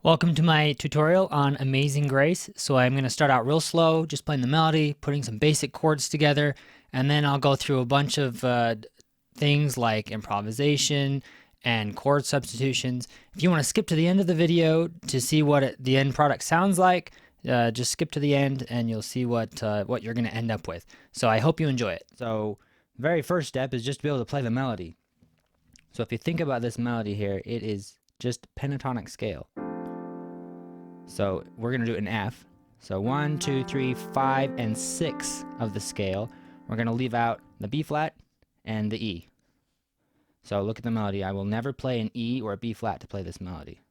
Welcome to my tutorial on Amazing Grace. So I'm going to start out real slow, just playing the melody, putting some basic chords together, and then I'll go through a bunch of things like improvisation and chord substitutions. If you want to skip to the end of the video to see what the end product sounds like, just skip to the end and you'll see what you're going to end up with. So I hope you enjoy it. So the very first step is just to be able to play the melody. So if you think about this melody here, it is just pentatonic scale. So we're going to do it in F. So 1, 2, 3, 5, and 6 of the scale. We're going to leave out the B flat and the E. So look at the melody. I will never play an E or a B flat to play this melody.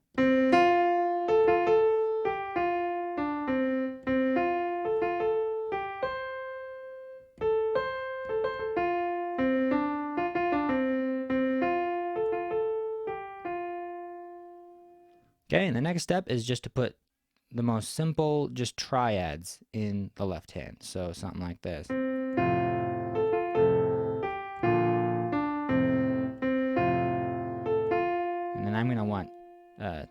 Okay, and the next step is just to put the most simple, just triads in the left hand. So something like this. And then I'm going to want to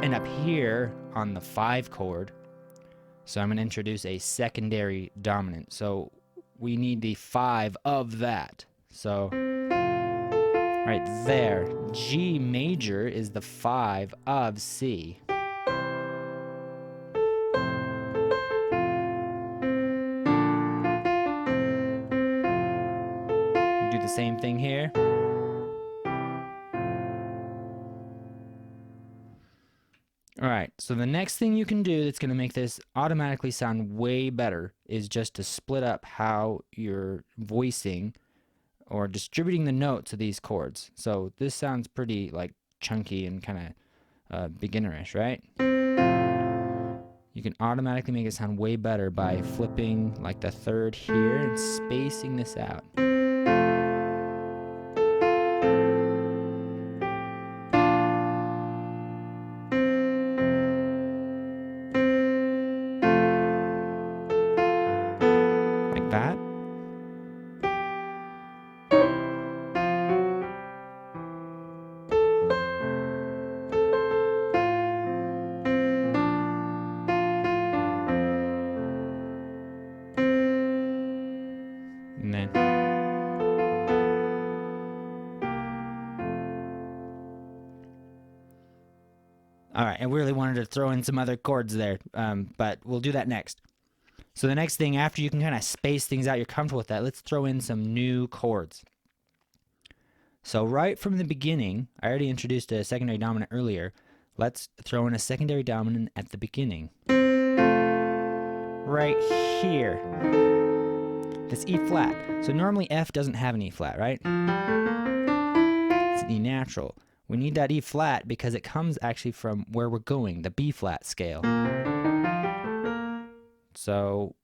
end up here on the 5 chord. So I'm going to introduce a secondary dominant. So we need the 5 of that. So right there, G major is the 5 of C. Do the same thing here. Alright, so the next thing you can do that's going to make this automatically sound way better is just to split up how you're voicing or distributing the notes of these chords. So this sounds pretty like chunky and kind of beginnerish, right? You can automatically make it sound way better by flipping like the 3rd here and spacing this out. Like that. And then all right, I really wanted to throw in some other chords there, but we'll do that next. So the next thing, after you can kind of space things out, you're comfortable with that, let's throw in some new chords. So right from the beginning, I already introduced a secondary dominant earlier. Let's throw in a secondary dominant at the beginning. Right here. This E flat. So normally F doesn't have an E flat, right? It's an E natural. We need that E flat because it comes actually from where we're going, the B flat scale. So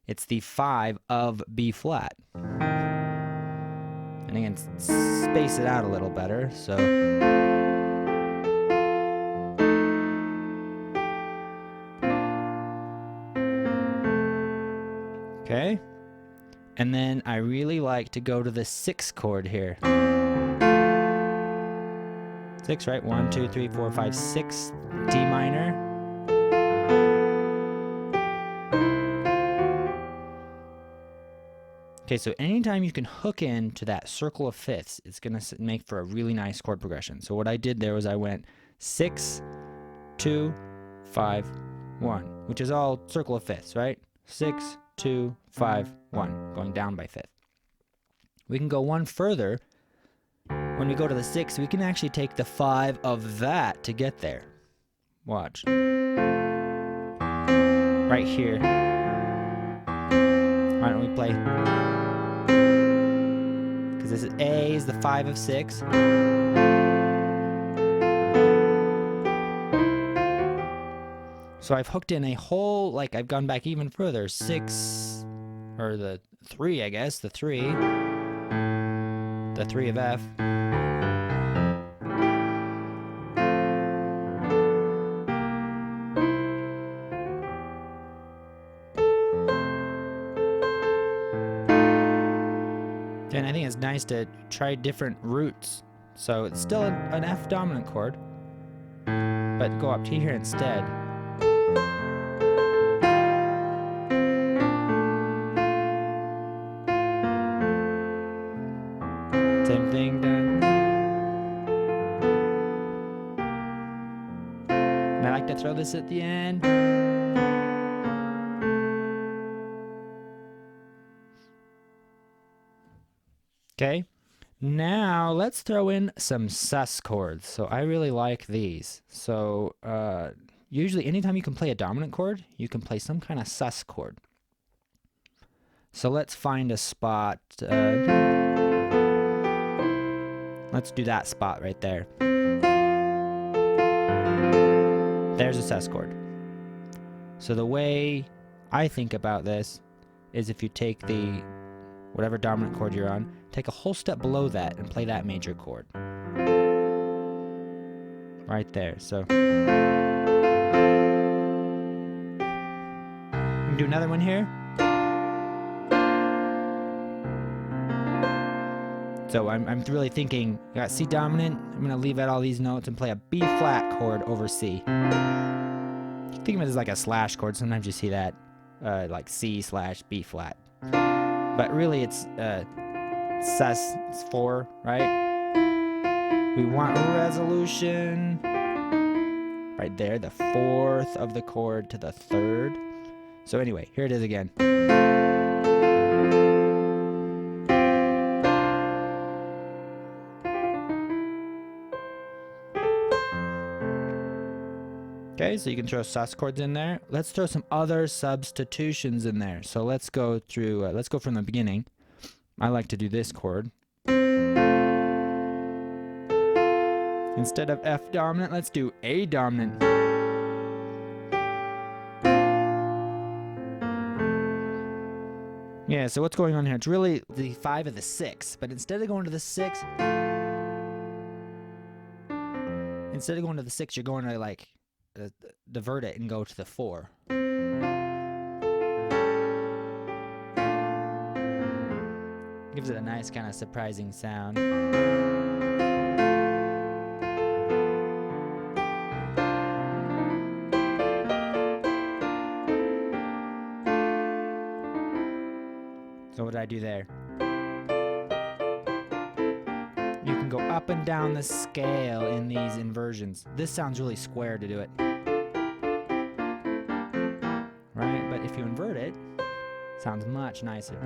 it's the 5 of B flat. And again, space it out a little better, so. Okay. And then I really like to go to the 6 chord here. 6, right? 1, 2, 3, 4, 5, 6, D minor. Okay, so anytime you can hook into that circle of fifths, it's going to make for a really nice chord progression. So what I did there was I went 6, 2, 5, 1, which is all circle of fifths, right? 6, 2, 5, 1, going down by fifth. We can go one further. When we go to the 6, we can actually take the 5 of that to get there. Watch. Right here. Why don't we play? Because this is A is the 5 of 6. So I've hooked in a whole, like I've gone back even further. 6, or the 3, I guess, the 3 of F. And I think it's nice to try different roots. So it's still an F dominant chord. but go up to here instead. Same thing done. And I like to throw this at the end. Okay, now let's throw in some sus chords. So I really like these. So usually anytime you can play a dominant chord, you can play some kind of sus chord. So let's find a spot. Let's do that spot right there. There's a sus chord. So the way I think about this is if you take the whatever dominant chord you're on, take a whole step below that and play that major chord. Right there. So you can do another one here. So I'm really thinking, I got C dominant, I'm going to leave out all these notes and play a B flat chord over C. Think of it as like a slash chord. Sometimes you see that like C slash B flat. But really it's sus, it's 4, right? We want resolution right there, the 4th of the chord to the 3rd. So anyway, here it is again. Okay, so you can throw sus chords in there. Let's throw some other substitutions in there. So let's go through, let's go from the beginning. I like to do this chord. Instead of F dominant, let's do A dominant. Yeah, so what's going on here? It's really the 5 of the 6, but instead of going to the 6, you're going to like divert it and go to the 4. Gives it a nice kind of surprising sound. So what did I do there? You can go up and down the scale in these inversions. This sounds really square to do it. Right? But if you invert it, it sounds much nicer.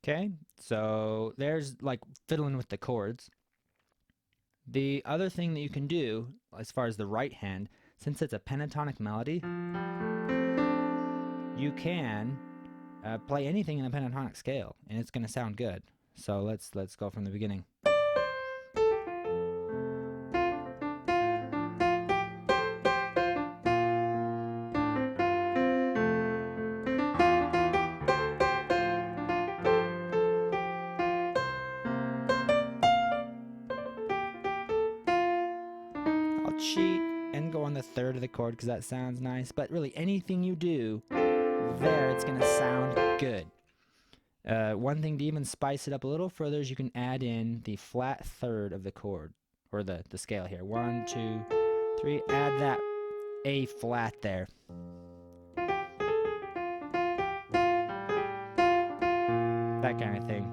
Okay, so there's like fiddling with the chords. The other thing that you can do, as far as the right hand, since it's a pentatonic melody, you can play anything in the pentatonic scale, and it's going to sound good. So let's go from the beginning. I'll cheat and go on the 3rd of the chord because that sounds nice, but really anything you do there, it's going to sound good. One thing to even spice it up a little further is you can add in the flat 3rd of the chord, or the scale here. 1, 2, 3, add that A flat there. That kind of thing.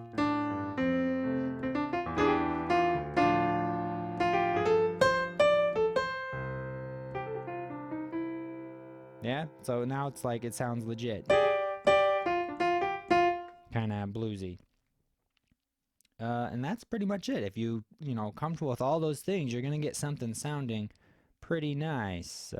Yeah, so now it's like it sounds legit. Kind of bluesy. And that's pretty much it. If you comfortable with all those things, you're going to get something sounding pretty nice.